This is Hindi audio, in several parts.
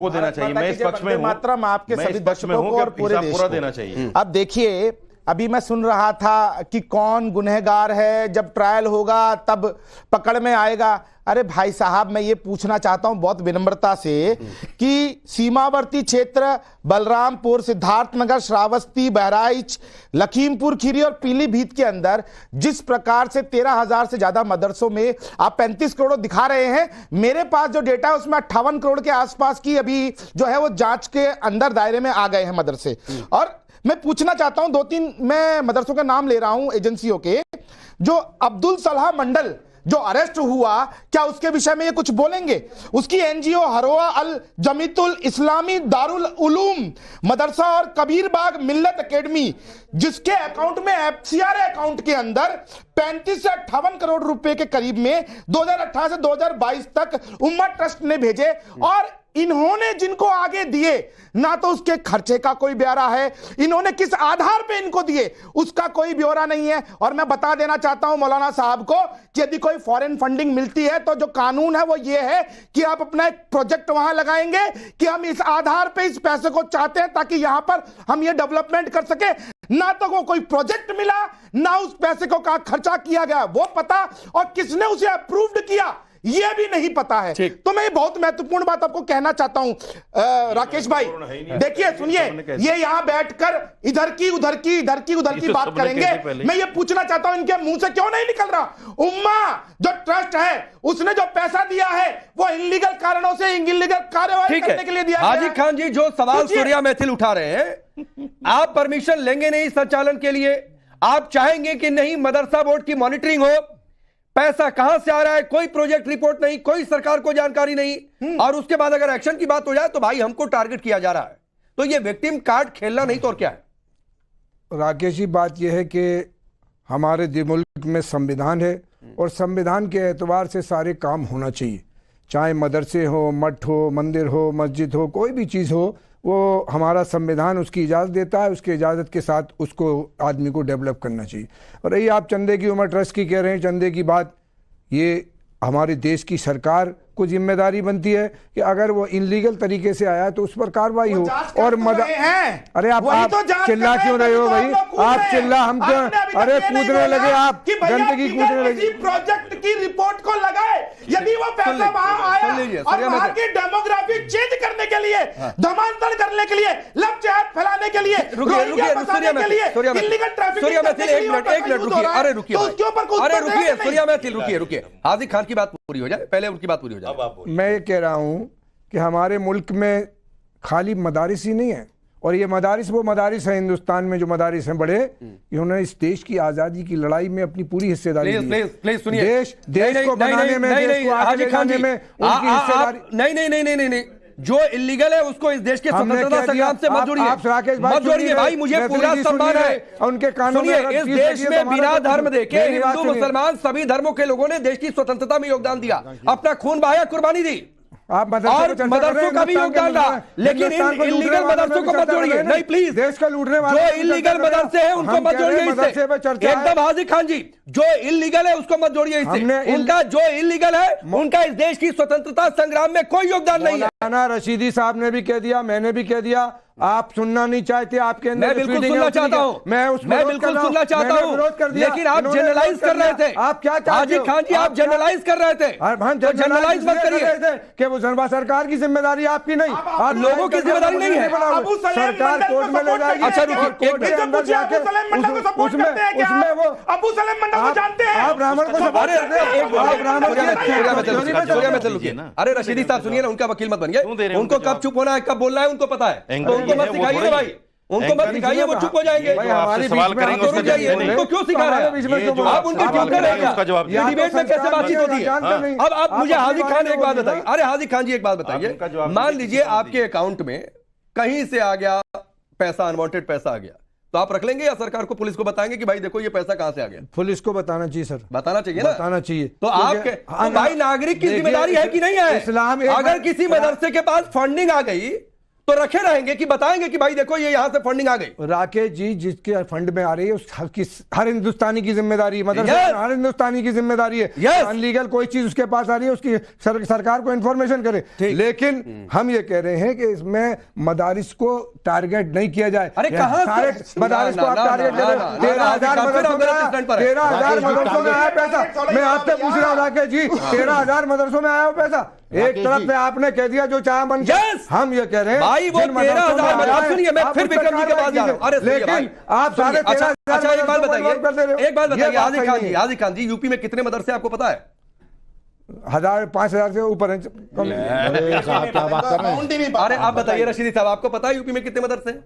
को देना चाहिए। मैं इस पक्ष में हूं, मात्रा में आपके सभी दर्शकों को और पूरे देश पूरा को देना चाहिए। अब देखिए, अभी मैं सुन रहा था कि कौन गुनहगार है, जब ट्रायल होगा तब पकड़ में आएगा। अरे भाई साहब, मैं ये पूछना चाहता हूं बहुत विनम्रता से कि सीमावर्ती क्षेत्र बलरामपुर, सिद्धार्थनगर, श्रावस्ती, बहराइच, लखीमपुर खीरी और पीलीभीत के अंदर जिस प्रकार से 13,000 से ज्यादा मदरसों में आप 35 करोड़ दिखा रहे हैं, मेरे पास जो डेटा है उसमें 58 करोड़ के आसपास की अभी जो है वो जांच के अंदर दायरे में आ गए हैं मदरसे। और मैं पूछना चाहता हूं, 2-3 मैं मदरसों का नाम ले रहा हूं एजेंसियों के, जो अब्दुल सलाह मंडल जो अरेस्ट हुआ, क्या उसके विषय में ये कुछ बोलेंगे? उसकी एनजीओ हरोआ अल जमीतुल इस्लामी दारुल उलूम मदरसा और कबीरबाग मिल्लत एकेडमी, जिसके अकाउंट में एफसीआर अकाउंट के अंदर 35 से 58 करोड़ रुपए के करीब में 2018 से 2022 तक उम्मा ट्रस्ट ने भेजे, और इन्होंने जिनको आगे दिए ना तो उसके खर्चे का कोई ब्यौरा है, इन्होंने किस आधार पे इनको दिए उसका कोई ब्यौरा नहीं है। और मैं बता देना चाहता हूं मौलाना साहब को कि यदि कोई फॉरेन फंडिंग मिलती है तो जो कानून है वो ये है कि आप अपना एक प्रोजेक्ट वहां लगाएंगे कि हम इस आधार पे इस पैसे को चाहते हैं ताकि यहां पर हम ये डेवलपमेंट कर सके। ना तो वो कोई प्रोजेक्ट मिला, ना उस पैसे को कहां खर्चा किया गया वो पता, और किसने उसे अप्रूव्ड किया यह भी नहीं पता है। तो मैं ये बहुत महत्वपूर्ण बात आपको कहना चाहता हूं राकेश भाई, देखिए सुनिए, ये यहां बैठकर इधर की उधर की बात करेंगे। मैं ये पूछना चाहता हूं, इनके मुंह से क्यों नहीं निकल रहा, उम्मा जो ट्रस्ट है उसने जो पैसा दिया है वो इलीगल कारणों से इलीगल कार्यवाही करने के लिए दिया। हाजी खान जी, जो सवाल सूर्या महफिल उठा रहे हैं, आप परमिशन लेंगे नहीं संचालन के लिए? आप चाहेंगे कि नहीं मदरसा बोर्ड की मॉनिटरिंग हो? पैसा कहां से आ रहा है, कोई प्रोजेक्ट रिपोर्ट नहीं, कोई सरकार को जानकारी नहीं, और उसके बाद अगर एक्शन की बात हो जाए तो भाई हमको टारगेट किया जा रहा है। तो ये विक्टिम कार्ड खेलना नहीं तो और क्या है? राकेश जी, बात यह है कि हमारे मुल्क में संविधान है और संविधान के एतबार से सारे काम होना चाहिए, चाहे मदरसे हो, मठ हो, मंदिर हो, मस्जिद हो, कोई भी चीज़ हो, वो हमारा संविधान उसकी इजाज़त देता है, उसकी इजाज़त के साथ उसको आदमी को डेवलप करना चाहिए। और यही आप चंदे की उम्र ट्रस्ट की कह रहे हैं, चंदे की बात, ये हमारे देश की सरकार को जिम्मेदारी बनती है कि अगर वो इनलीगल तरीके से आया तो उस पर कार्रवाई हो। और अरे आप चिल्ला क्यों रहे हो भाई? आप चिल्ला, हम क्यों? अरे कूदने लगे, आप गंदगी कूदने लगे। प्रोजेक्ट की रिपोर्ट को लगाए, यदि वो पैसा वहां आया और वहां की डेमोग्राफी चेंज करने के लिए, धर्मांतरण करने के लिए, लव जिहाद फैलाने के लिए, इलीगल ट्रैफिक, रुकिए, हाजी खान की बात पूरी हो जाए, पहले उनकी बात पूरी हो जाए। मैं ये कह रहा हूं कि हमारे मुल्क में खाली मदारिस ही नहीं है, और ये मदारिस वो मदारिस है हिंदुस्तान में जो मदारिस हैं बड़े, इन्होंने इस देश की आज़ादी की लड़ाई में अपनी पूरी हिस्सेदारी दी। प्लीज सुनिए, देश को बनाने में, देश को आगे ले जाने में उनकी हिस्सेदारी। नहीं, जो इलीगल है उसको इस देश के स्वतंत्रता संग्राम से मत जोड़िए भाई, मुझे पूरा सम्मान है उनके कानून। इस देश में बिना धर्म देखे हिंदू मुसलमान सभी धर्मों के लोगों ने देश की स्वतंत्रता में योगदान दिया, अपना खून बहाया, कुर्बानी दी, आप और मदरसों का भी योगदान रहा, लेकिन इन इलीगल मदरसों को मत जोड़िए। नहीं प्लीज, देश का लूटने वाले जो इलीगल मदरसे हैं उनको मत जोड़िए इससे। एकदम हाजी खान जी, जो इलीगल है उसको मत जोड़िए इससे। उनका जो इलीगल है उनका इस देश की स्वतंत्रता संग्राम में कोई योगदान नहीं है। मौलाना रशीदी साहब ने भी कह दिया, मैंने भी कह दिया, आप सुनना नहीं चाहते, आपके अंदर मैं बिल्कुल सुनना चाहता हूं, मैं बिल्कुल सुनना चाहता हूं, लेकिन आप जनरलाइज कर रहे थे। आप क्या हाजी खान जी, आप जनरलाइज कर रहे थे, जनरलाइज मत करिए कि वो सरकार की जिम्मेदारी आपकी नहीं, आप लोगों की जिम्मेदारी नहीं है। सरकार कोर्ट में ले जाएगी। अच्छा कोर्ट के अंदर जाके उसमें वो अबू सलेम मंडल को जानते हैं, आप ब्राह्मण को सपोर्ट करते हैं, आप ब्राह्मण। अरे रशीदी साहब सुनिए ना, उनका वकील मत बनिए, उनको कब चुप होना है कब बोलना है उनको पता है, उनको मत सिखाइए भाई, उनको मत सिखाइए, वो चुप हो जाएंगे। सवाल करेंगे उसका जवाब देंगे। उनको क्यों सिखा रहे हैं आप? उनके ट्यूटर हैं, ये डिबेट में कैसे बातचीत होती है? अब आप मुझे हाजी खान एक बात बताइए, अरे हाजी खान जी एक बात बताइए, मान लीजिए आपके अकाउंट में कहीं से आ गया पैसा, अनवांटेड पैसा आ गया, तो आप रख लेंगे या सरकार को, पुलिस को बताएंगे कि भाई देखो ये पैसा कहां से आ गया? पुलिस को बताना चाहिए सर, बताना चाहिए ना, बताना चाहिए। तो आपके भाई नागरिक की जिम्मेदारी है कि नहीं है? इस्लाम अगर किसी मदरसे के पास फंडिंग आ गई तो रखे रहेंगे कि बताएंगे कि भाई देखो ये यहां से फंडिंग आ गई। राकेश जी, जिसके फंड में आ रही है उस हर हिंदुस्तानी की जिम्मेदारी है, मतलब Yes! हर हिंदुस्तानी की जिम्मेदारी है। Yes! अनलीगल कोई चीज उसके पास आ रही है उसकी सरकार को इन्फॉर्मेशन करे। लेकिन हम ये कह रहे हैं कि इसमें मदारिस को टारगेट नहीं किया जाए। अरे कहां सारे मदारिस को आप टारगेट कर रहे हैं। 13,000 मदरसों में आया पैसा। मैं आपसे पूछ रहा हूँ राकेश जी, 13,000 मदरसों में आया पैसा। एक तरफ से आपने कह दिया जो चाहे मन। हम ये कह रहे हैं भाई वो 13,000, सुनिए मैं फिर विक्रम जी के पास जा रहा हूं। अरे लेकिन आप सारे 13,000 अच्छा एक बात बताइए, एक बात बताइए, हाजी हाजी खान जी यूपी में कितने मदरसे आपको पता है? 5,000 से ऊपर है। अरे साहब क्या बात कर रहे हैं? अरे आप बताइए रशीदी साहब, आपको पता है यूपी में कितने मदरसे हैं?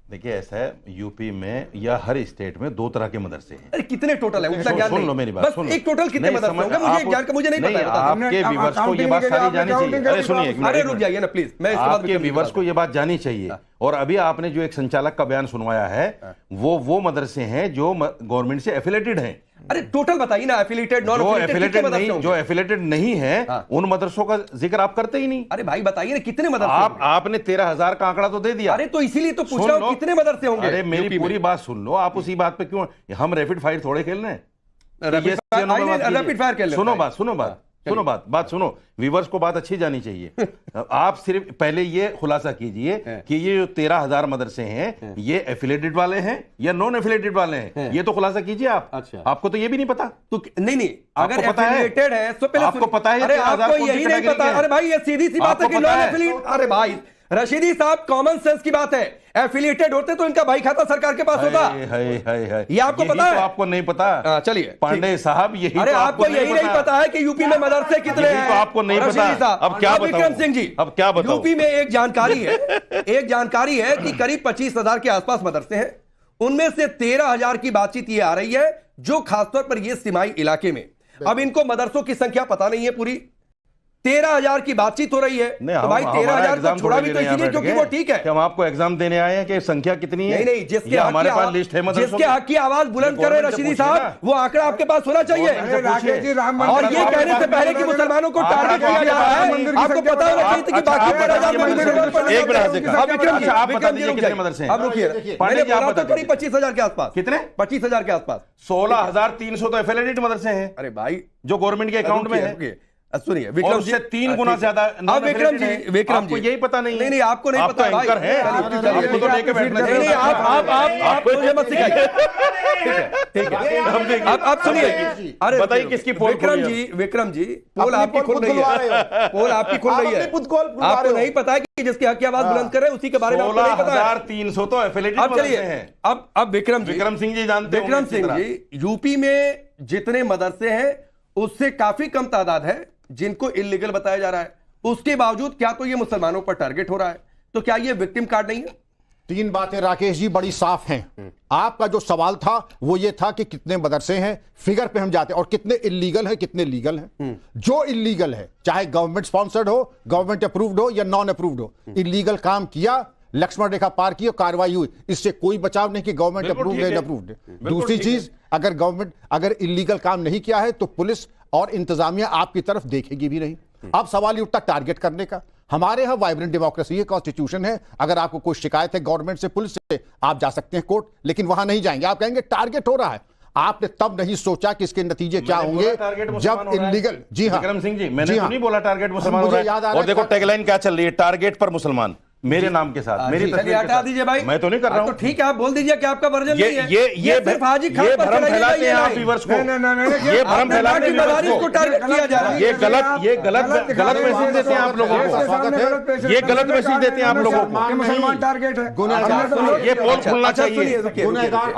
देखिए ऐसा है, यूपी में या हर स्टेट में 2 तरह के मदरसे हैं। अरे कितने टोटल है उतना ज्ञान सुन नहीं। लो मेरी बात, बस सुन लो। एक टोटल कितने नहीं, मदरसे समझ- होंगे मुझे आप- ज्ञान का मुझे नहीं नहीं, पता। आपके व्यूअर्स को ये बात सारी जानी चाहिए। अरे सुनिए एक मिनट, अरे एक रुक मिनट। जाइए ना प्लीज, मैं इसके बाद आपके व्यूअर्स को ये बात जानी चाहिए। और अभी आपने जो एक संचालक का बयान सुनवाया है वो मदरसे हैं जो गवर्नमेंट से एफिलेटेड हैं। अरे टोटल बताइए ना, एफिलिएटेड नॉन एफिलिएटेड नहीं, जो एफिलेटेड नहीं है उन मदरसों का जिक्र आप करते ही नहीं। अरे भाई बताइए ना कितने मदरसे? आपने 13,000 का आंकड़ा तो दे दिया। अरे तो इसीलिए तो पूछ रहा हूं कितने मदरसे होंगे? अरे मेरी पूरी बात सुन लो, आप उसी बात पे क्यों, हम रैपिड फायर थोड़े खेल रहे हैं। रैपिड फायर खेल, सुनो बात सुनो, व्यूअर्स को बात अच्छी जानी चाहिए। आप सिर्फ पहले ये खुलासा कीजिए कि ये जो 13,000 मदरसे हैं ये एफिलेटेड वाले हैं या नॉन एफिलेटेड वाले हैं, ये तो खुलासा कीजिए आप। अच्छा। आपको तो ये भी नहीं पता? तो नहीं अगर पता है? एफिलिएटेड है तो पहले आपको पता है? अरे 13,000 आपको कौन सी यही नहीं कैटेगरी पता? के हैं? अरे भाई ये सीधी सी बात है कि आपको पता नॉन है? एफिलिएटेड। अरे भाई रशीदी साहब कॉमन सेंस की बात है, एफिलिएटेड होते तो इनका भाई खाता सरकार के पास होता। हाय ये आपको पता है? तो आपको नहीं पता। चलिए पांडे साहब यही अरे तो आपको यही नहीं पता है कि यूपी में मदरसे कितने यही हैं? तो आपको नहीं रशीदी पता। साहब, अब क्या विक्रम बताऊं? सिंह जी, अब क्या बताऊं? यूपी में एक जानकारी है कि करीब 25,000 के आसपास मदरसे हैं। उनमें से 13,000 की बातचीत ये आ रही है जो खासतौर पर ये सीमाई इलाके में। अब इनको मदरसों की संख्या पता नहीं है पूरी, 13,000 की बातचीत हो रही है। तो भाई 13,000 को छोड़ा भी तो इसीलिए क्योंकि वो ठीक है। हम आपको एग्जाम देने आए हैं कि संख्या कितनी है? नहीं जिसके हमारे पास लिस्ट है मदरसों जिसके हक की आवाज बुलंद करे रशीदी साहब, वो आंकड़ा आपके पास होना चाहिए। राकेश जी, राम और ये कहने से पहले कि मुसलमानों को टारगेट किया जा रहा है, आपको पता होना चाहिए कि बाकी 13,000 एक मिनट अब विक्रम जी कितने मदरसे हैं? अब रुकिए, मैंने बोला तो करीब 25,000 के आसपास। कितने? 25,000 के आसपास। 16,300 तो एफिलिएटेड मदरसे हैं अरे भाई जो गवर्नमेंट के अकाउंट में है। सुनिए और विक्रम उससे 3 गुना ज्यादा अब विक्रम जी आपको यही पता नहीं है? नहीं आपको नहीं पता भाई। एंकर है, आपको तो लेके बैठना चाहिए। नहीं आप मुझे मत सिखाइए। ठीक है अब सुनिए, अरे बताइए किसकी पोल विक्रम जी पोल आपकी खुल रही है, पोल आपकी खुल रही है। आपको नहीं पता है कि जिसकी हक की आवाज बुलंद करे उसी के बारे में आपको नहीं पता है। 16,300 तो एफिलिएटेड अब चलिए हैं। अब विक्रम सिंह जी जानते हैं। विक्रम सिंह जी, यूपी में जितने मदरसे हैं उससे काफी कम तादाद है जिनको इल्लीगल बताया जा रहा है। उसके बावजूद क्या तो ये मुसलमानों पर टारगेट हो रहा है? तो क्या ये विक्टिम कार्ड नहीं है? 3 बातें राकेश जी बड़ी साफ हैं। आपका जो सवाल था वो ये था कि कितने मदरसे हैं, फिगर पे हम जाते हैं, और कितने इलीगल हैं कितने लीगल हैं। जो इलीगल है, चाहे गवर्नमेंट स्पॉन्सर्ड हो, गवर्नमेंट अप्रूव्ड हो या नॉन अप्रूव्ड हो, इलीगल काम किया, लक्ष्मण रेखा पार की और कार्रवाई हुई, इससे कोई बचाव नहीं कि गवर्नमेंट अप्रूव्ड है अप्रूव्ड है। दूसरी चीज, अगर इलीगल काम नहीं किया है तो पुलिस और इंतजामिया आपकी तरफ देखेगी भी नहीं। अब सवाल ये उठता टारगेट करने का। हमारे यहां वाइब्रेंट डेमोक्रेसी है, कॉन्स्टिट्यूशन है। अगर आपको कोई शिकायत है गवर्नमेंट से, पुलिस से, आप जा सकते हैं कोर्ट, लेकिन वहां नहीं जाएंगे। आप कहेंगे टारगेट हो रहा है। आपने तब नहीं सोचा कि इसके नतीजे क्या होंगे जब इलीगल। जी हाँ विक्रम सिंह जी, मैंने जी तो नहीं बोला टारगेट मुसलमान हो मुझे रहा याद आ है। रहा और देखो टैगलाइन क्या चल रही है, टारगेट पर मुसलमान, मेरे नाम के साथ, मेरी तस्वीर के हटा साथ। दीजिए भाई। मैं तो नहीं कर रहा हूं। तो ठीक है, आप बोल दीजिए कि आपका वर्जन नहीं है। ये सिर्फ हाजी खान ये पर भ्रम चलाइए फैलाते हैं आप नहीं। व्यूअर्स को। नहीं, ये भ्रम फैलाते हैं व्यूअर्स को टारगेट किया जा रहा है। ये गलत मैसेज देते हैं आप लोगों को। ये गलत मैसेज देते हैं आप लोगों को। मुसलमान टारगेट है। ये पोल खुलना चाहिए।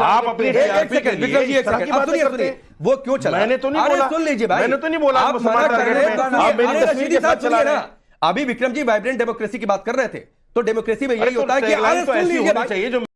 आप अपनी विक्रम जी एक सेकंड, अब सुनिए वो क्यों चला? मैंने तो नहीं बोला। सुन लीजिए भाई, मैंने तो नहीं बोला आप मुसलमान टारगेट में। आप मेरी तस्वीर के साथ चला रहे हैं। अभी विक्रम जी वाइब्रेंट डेमोक्रेसी की बात कर रहे थे, तो डेमोक्रेसी में यही होता है कि टैगलाइन तो ऐसी होनी चाहिए जो